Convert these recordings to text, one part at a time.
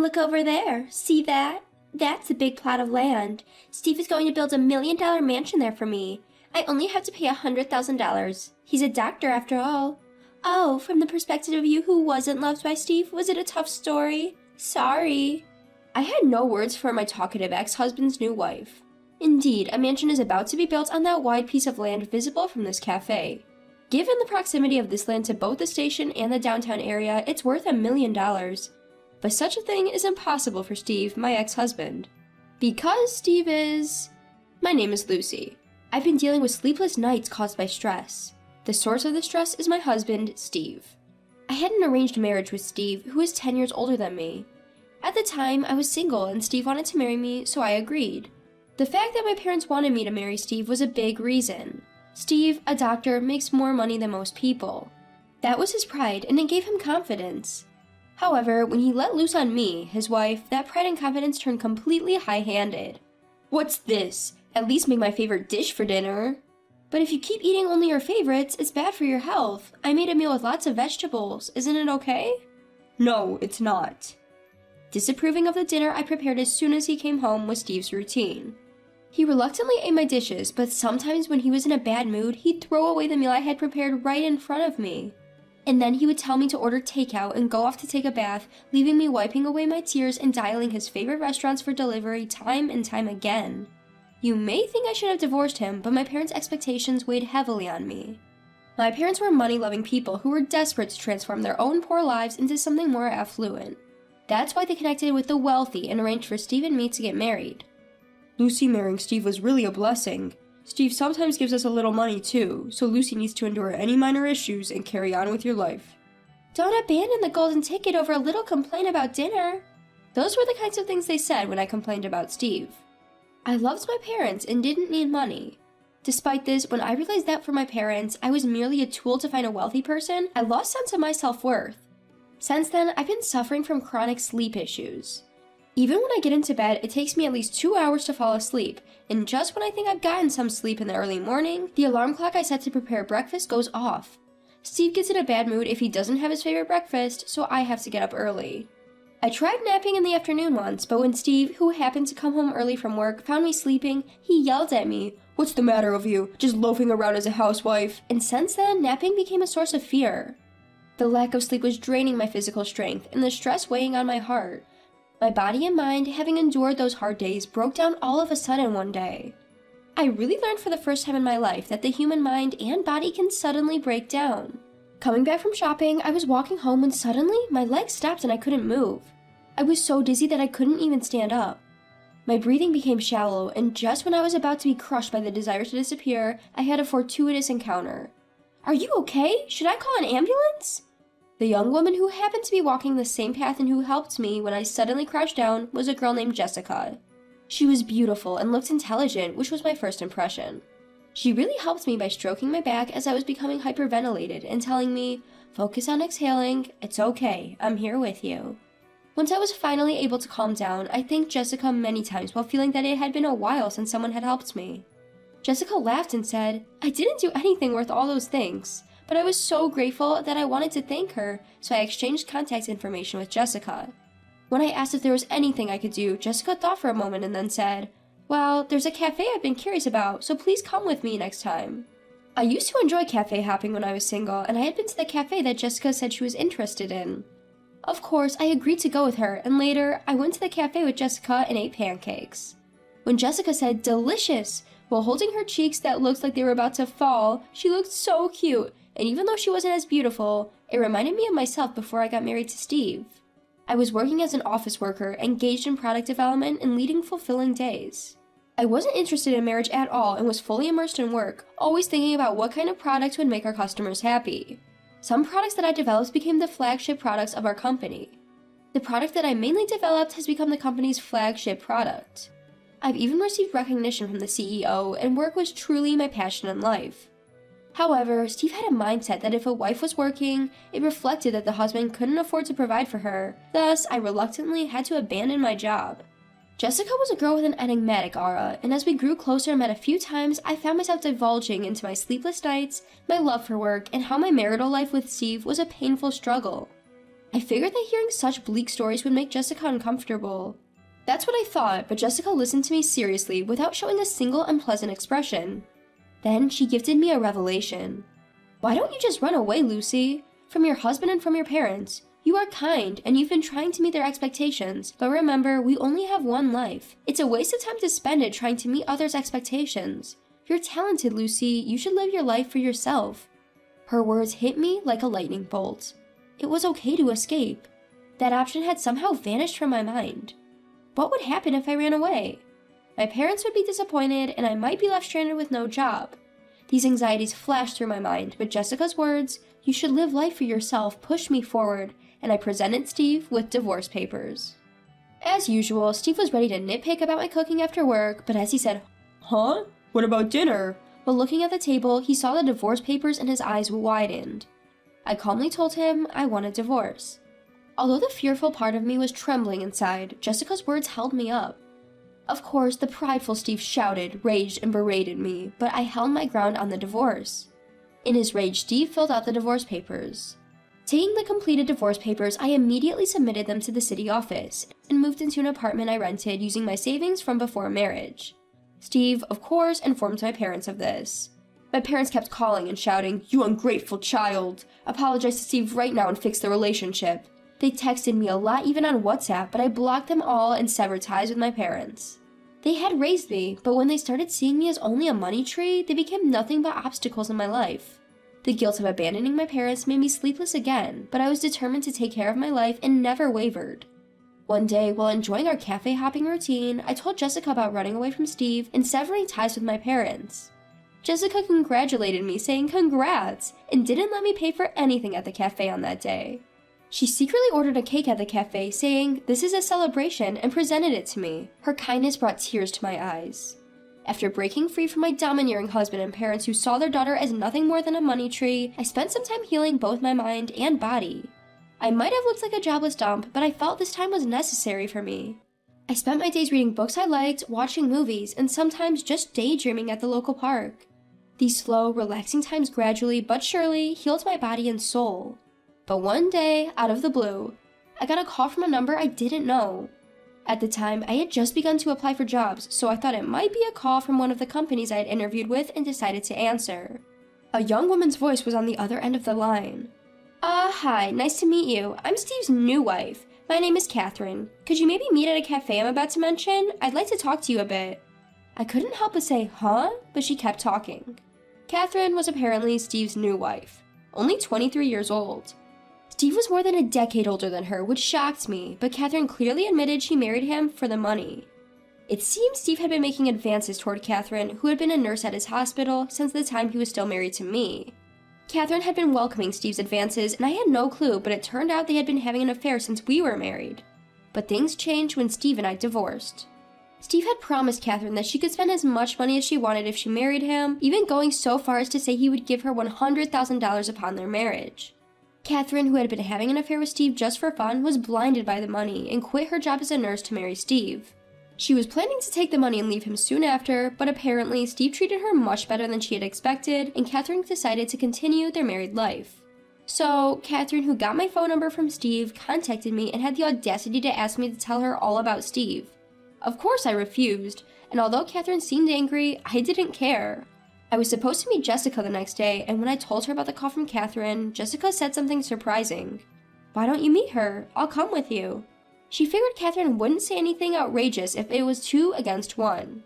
Look over there. See that? That's a big plot of land. Steve is going to build $1 million mansion there for me. I only have to pay $100,000. He's a doctor after all. Oh, from the perspective of you who wasn't loved by Steve, was it a tough story? Sorry. I had no words for my talkative ex-husband's new wife. Indeed, a mansion is about to be built on that wide piece of land visible from this cafe. Given the proximity of this land to both the station and the downtown area, it's worth $1 million. But such a thing is impossible for Steve, my ex-husband. Because Steve is... My name is Lucy. I've been dealing with sleepless nights caused by stress. The source of the stress is my husband, Steve. I had an arranged marriage with Steve, who is 10 years older than me. At the time, I was single and Steve wanted to marry me, so I agreed. The fact that my parents wanted me to marry Steve was a big reason. Steve, a doctor, makes more money than most people. That was his pride, and it gave him confidence. However, when he let loose on me, his wife, that pride and confidence turned completely high-handed. What's this? At least make my favorite dish for dinner. But if you keep eating only your favorites, it's bad for your health. I made a meal with lots of vegetables. Isn't it okay? No, it's not. Disapproving of the dinner I prepared as soon as he came home was Steve's routine. He reluctantly ate my dishes, but sometimes when he was in a bad mood, he'd throw away the meal I had prepared right in front of me. And then he would tell me to order takeout and go off to take a bath, leaving me wiping away my tears and dialing his favorite restaurants for delivery time and time again. You may think I should have divorced him, but my parents' expectations weighed heavily on me. My parents were money-loving people who were desperate to transform their own poor lives into something more affluent. That's why they connected with the wealthy and arranged for Steve and me to get married. Lucy marrying Steve was really a blessing. Steve sometimes gives us a little money too, so Lucy needs to endure any minor issues and carry on with your life. Don't abandon the golden ticket over a little complaint about dinner. Those were the kinds of things they said when I complained about Steve. I loved my parents and didn't need money. Despite this, when I realized that for my parents, I was merely a tool to find a wealthy person, I lost sense of my self-worth. Since then, I've been suffering from chronic sleep issues. Even when I get into bed, it takes me at least 2 hours to fall asleep, and just when I think I've gotten some sleep in the early morning, the alarm clock I set to prepare breakfast goes off. Steve gets in a bad mood if he doesn't have his favorite breakfast, so I have to get up early. I tried napping in the afternoon once, but when Steve, who happened to come home early from work, found me sleeping, he yelled at me, "What's the matter with you? Just loafing around as a housewife?" And since then, napping became a source of fear. The lack of sleep was draining my physical strength, and the stress weighing on my heart. My body and mind, having endured those hard days, broke down all of a sudden one day. I really learned for the first time in my life that the human mind and body can suddenly break down. Coming back from shopping, I was walking home when suddenly my legs stopped and I couldn't move. I was so dizzy that I couldn't even stand up. My breathing became shallow, and just when I was about to be crushed by the desire to disappear, I had a fortuitous encounter. "Are you okay? Should I call an ambulance?" The young woman who happened to be walking the same path and who helped me when I suddenly crouched down was a girl named Jessica. She was beautiful and looked intelligent, which was my first impression. She really helped me by stroking my back as I was becoming hyperventilated and telling me, "Focus on exhaling, it's okay, I'm here with you." Once I was finally able to calm down, I thanked Jessica many times while feeling that it had been a while since someone had helped me. Jessica laughed and said, "I didn't do anything worth all those things." But I was so grateful that I wanted to thank her, so I exchanged contact information with Jessica. When I asked if there was anything I could do, Jessica thought for a moment and then said, "Well, there's a cafe I've been curious about, so please come with me next time." I used to enjoy cafe hopping when I was single, and I had been to the cafe that Jessica said she was interested in. Of course, I agreed to go with her, and later, I went to the cafe with Jessica and ate pancakes. When Jessica said, "Delicious," while holding her cheeks that looked like they were about to fall, she looked so cute. And even though she wasn't as beautiful, it reminded me of myself before I got married to Steve. I was working as an office worker, engaged in product development and leading fulfilling days. I wasn't interested in marriage at all and was fully immersed in work, always thinking about what kind of products would make our customers happy. Some products that I developed became the flagship products of our company. The product that I mainly developed has become the company's flagship product. I've even received recognition from the CEO, and work was truly my passion in life. However, Steve had a mindset that if a wife was working, it reflected that the husband couldn't afford to provide for her. Thus, I reluctantly had to abandon my job. Jessica was a girl with an enigmatic aura, and as we grew closer and met a few times, I found myself divulging into my sleepless nights, my love for work, and how my marital life with Steve was a painful struggle. I figured that hearing such bleak stories would make Jessica uncomfortable. That's what I thought, but Jessica listened to me seriously without showing a single unpleasant expression. Then she gifted me a revelation. Why don't you just run away, Lucy? From your husband and from your parents. You are kind, and you've been trying to meet their expectations, but remember, we only have one life. It's a waste of time to spend it trying to meet others' expectations. You're talented, Lucy. You should live your life for yourself. Her words hit me like a lightning bolt. It was okay to escape. That option had somehow vanished from my mind. What would happen if I ran away? My parents would be disappointed, and I might be left stranded with no job. These anxieties flashed through my mind, but Jessica's words, "You should live life for yourself," pushed me forward, and I presented Steve with divorce papers. As usual, Steve was ready to nitpick about my cooking after work, but as he said, "Huh? What about dinner?" While looking at the table, he saw the divorce papers and his eyes widened. I calmly told him I want a divorce. Although the fearful part of me was trembling inside, Jessica's words held me up. Of course, the prideful Steve shouted, raged, and berated me, but I held my ground on the divorce. In his rage, Steve filled out the divorce papers. Taking the completed divorce papers, I immediately submitted them to the city office and moved into an apartment I rented using my savings from before marriage. Steve, of course, informed my parents of this. My parents kept calling and shouting, "You ungrateful child! Apologize to Steve right now and fix the relationship." They texted me a lot even on WhatsApp, but I blocked them all and severed ties with my parents. They had raised me, but when they started seeing me as only a money tree, they became nothing but obstacles in my life. The guilt of abandoning my parents made me sleepless again, but I was determined to take care of my life and never wavered. One day, while enjoying our cafe hopping routine, I told Jessica about running away from Steve and severing ties with my parents. Jessica congratulated me, saying congrats, and didn't let me pay for anything at the cafe on that day. She secretly ordered a cake at the cafe, saying, "This is a celebration," and presented it to me. Her kindness brought tears to my eyes. After breaking free from my domineering husband and parents who saw their daughter as nothing more than a money tree, I spent some time healing both my mind and body. I might have looked like a jobless dump, but I felt this time was necessary for me. I spent my days reading books I liked, watching movies, and sometimes just daydreaming at the local park. These slow, relaxing times gradually but surely healed my body and soul. But one day, out of the blue, I got a call from a number I didn't know. At the time, I had just begun to apply for jobs, so I thought it might be a call from one of the companies I had interviewed with and decided to answer. A young woman's voice was on the other end of the line. Hi, nice to meet you. I'm Steve's new wife. My name is Catherine. Could you maybe meet at a cafe I'm about to mention? I'd like to talk to you a bit." I couldn't help but say, "Huh?" but she kept talking. Catherine was apparently Steve's new wife, only 23 years old. Steve was more than a decade older than her, which shocked me, but Catherine clearly admitted she married him for the money. It seems Steve had been making advances toward Catherine, who had been a nurse at his hospital since the time he was still married to me. Catherine had been welcoming Steve's advances, and I had no clue, but it turned out they had been having an affair since we were married. But things changed when Steve and I divorced. Steve had promised Catherine that she could spend as much money as she wanted if she married him, even going so far as to say he would give her $100,000 upon their marriage. Catherine, who had been having an affair with Steve just for fun, was blinded by the money and quit her job as a nurse to marry Steve. She was planning to take the money and leave him soon after, but apparently Steve treated her much better than she had expected, and Catherine decided to continue their married life. So, Catherine, who got my phone number from Steve, contacted me and had the audacity to ask me to tell her all about Steve. Of course I refused, and although Catherine seemed angry, I didn't care. I was supposed to meet Jessica the next day, and when I told her about the call from Catherine, Jessica said something surprising. "Why don't you meet her? I'll come with you." She figured Catherine wouldn't say anything outrageous if it was 2 against 1.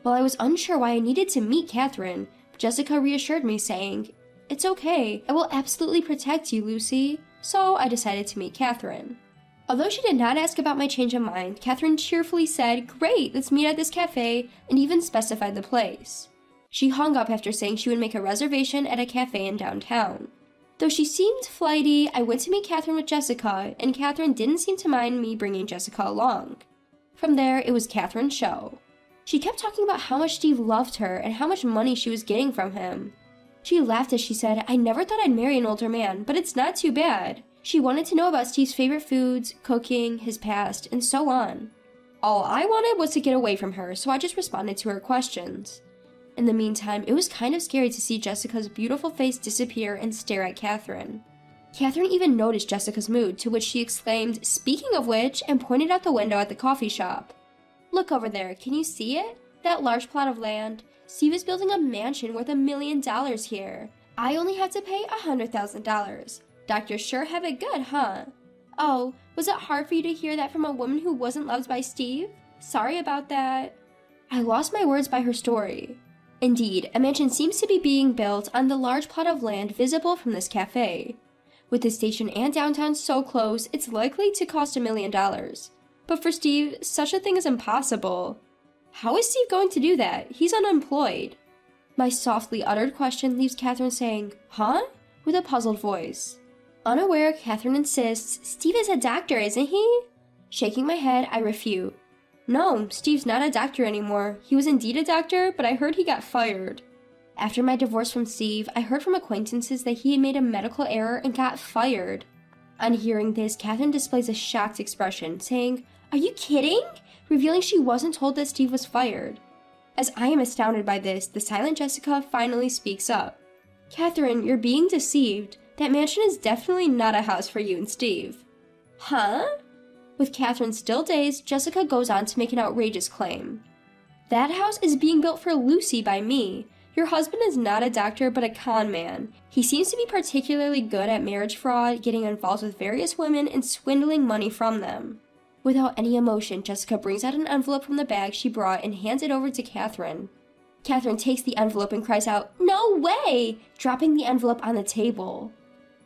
While I was unsure why I needed to meet Catherine, Jessica reassured me, saying, "It's okay, I will absolutely protect you, Lucy." So I decided to meet Catherine. Although she did not ask about my change of mind, Catherine cheerfully said, "Great, let's meet at this cafe," and even specified the place. She hung up after saying she would make a reservation at a cafe in downtown. Though she seemed flighty, I went to meet Catherine with Jessica, and Catherine didn't seem to mind me bringing Jessica along. From there, it was Catherine's show. She kept talking about how much Steve loved her and how much money she was getting from him. She laughed as she said, "I never thought I'd marry an older man, but it's not too bad." She wanted to know about Steve's favorite foods, cooking, his past, and so on. All I wanted was to get away from her, so I just responded to her questions. In the meantime, it was kind of scary to see Jessica's beautiful face disappear and stare at Catherine. Catherine even noticed Jessica's mood, to which she exclaimed, "Speaking of which," and pointed out the window at the coffee shop. "Look over there, can you see it? That large plot of land? Steve is building a mansion worth $1 million here. I only have to pay $100,000. Doctors sure have it good, huh?" "Oh, was it hard for you to hear that from a woman who wasn't loved by Steve? Sorry about that." I lost my words by her story. Indeed, a mansion seems to be being built on the large plot of land visible from this cafe. With the station and downtown so close, it's likely to cost $1 million. But for Steve, such a thing is impossible. How is Steve going to do that? He's unemployed. My softly uttered question leaves Catherine saying, "Huh?" with a puzzled voice. Unaware, Catherine insists, "Steve is a doctor, isn't he?" Shaking my head, I refute. "No, Steve's not a doctor anymore. He was indeed a doctor, but I heard he got fired." After my divorce from Steve, I heard from acquaintances that he had made a medical error and got fired. On hearing this, Catherine displays a shocked expression, saying, "Are you kidding?" revealing she wasn't told that Steve was fired. As I am astounded by this, the silent Jessica finally speaks up. "Catherine, you're being deceived. That mansion is definitely not a house for you and Steve." "Huh?" With Catherine still dazed, Jessica goes on to make an outrageous claim. "That house is being built for Lucy by me. Your husband is not a doctor, but a con man. He seems to be particularly good at marriage fraud, getting involved with various women and swindling money from them." Without any emotion, Jessica brings out an envelope from the bag she brought and hands it over to Catherine. Catherine takes the envelope and cries out, "No way!" dropping the envelope on the table.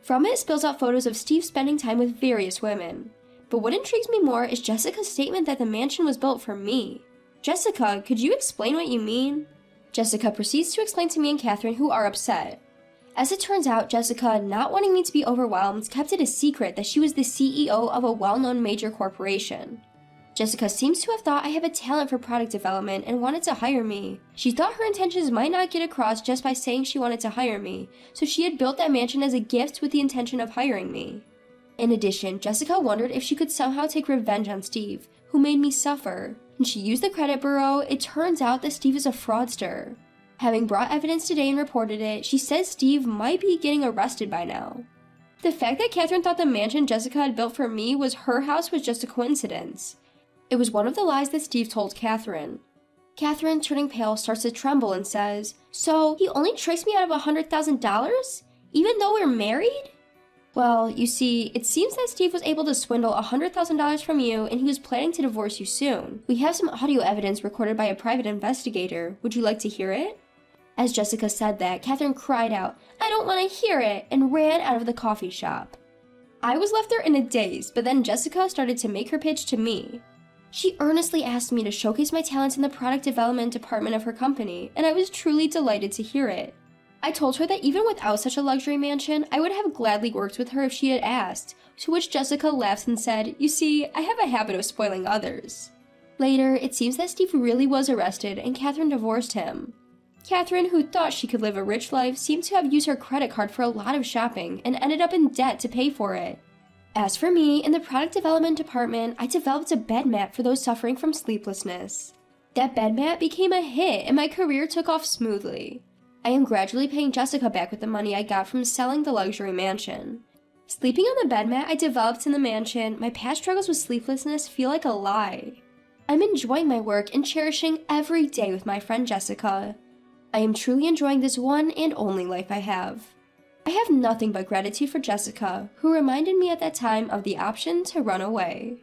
From it spills out photos of Steve spending time with various women. But what intrigues me more is Jessica's statement that the mansion was built for me. "Jessica, could you explain what you mean?" Jessica proceeds to explain to me and Catherine, who are upset. As it turns out, Jessica, not wanting me to be overwhelmed, kept it a secret that she was the CEO of a well-known major corporation. Jessica seems to have thought I have a talent for product development and wanted to hire me. She thought her intentions might not get across just by saying she wanted to hire me, so she had built that mansion as a gift with the intention of hiring me. In addition, Jessica wondered if she could somehow take revenge on Steve, who made me suffer. When she used the credit bureau, it turns out that Steve is a fraudster. Having brought evidence today and reported it, she says Steve might be getting arrested by now. The fact that Catherine thought the mansion Jessica had built for me was her house was just a coincidence. It was one of the lies that Steve told Catherine. Catherine, turning pale, starts to tremble and says, "So, he only tricks me out of $100,000? Even though we're married?" "Well, you see, it seems that Steve was able to swindle $100,000 from you and he was planning to divorce you soon. We have some audio evidence recorded by a private investigator. Would you like to hear it?" As Jessica said that, Catherine cried out, "I don't want to hear it," and ran out of the coffee shop. I was left there in a daze, but then Jessica started to make her pitch to me. She earnestly asked me to showcase my talents in the product development department of her company, and I was truly delighted to hear it. I told her that even without such a luxury mansion, I would have gladly worked with her if she had asked, to which Jessica laughed and said, "You see, I have a habit of spoiling others." Later, it seems that Steve really was arrested and Catherine divorced him. Catherine, who thought she could live a rich life, seemed to have used her credit card for a lot of shopping and ended up in debt to pay for it. As for me, in the product development department, I developed a bed mat for those suffering from sleeplessness. That bed mat became a hit and my career took off smoothly. I am gradually paying Jessica back with the money I got from selling the luxury mansion. Sleeping on the bed mat I developed in the mansion, my past struggles with sleeplessness feel like a lie. I'm enjoying my work and cherishing every day with my friend Jessica. I am truly enjoying this one and only life I have. I have nothing but gratitude for Jessica, who reminded me at that time of the option to run away.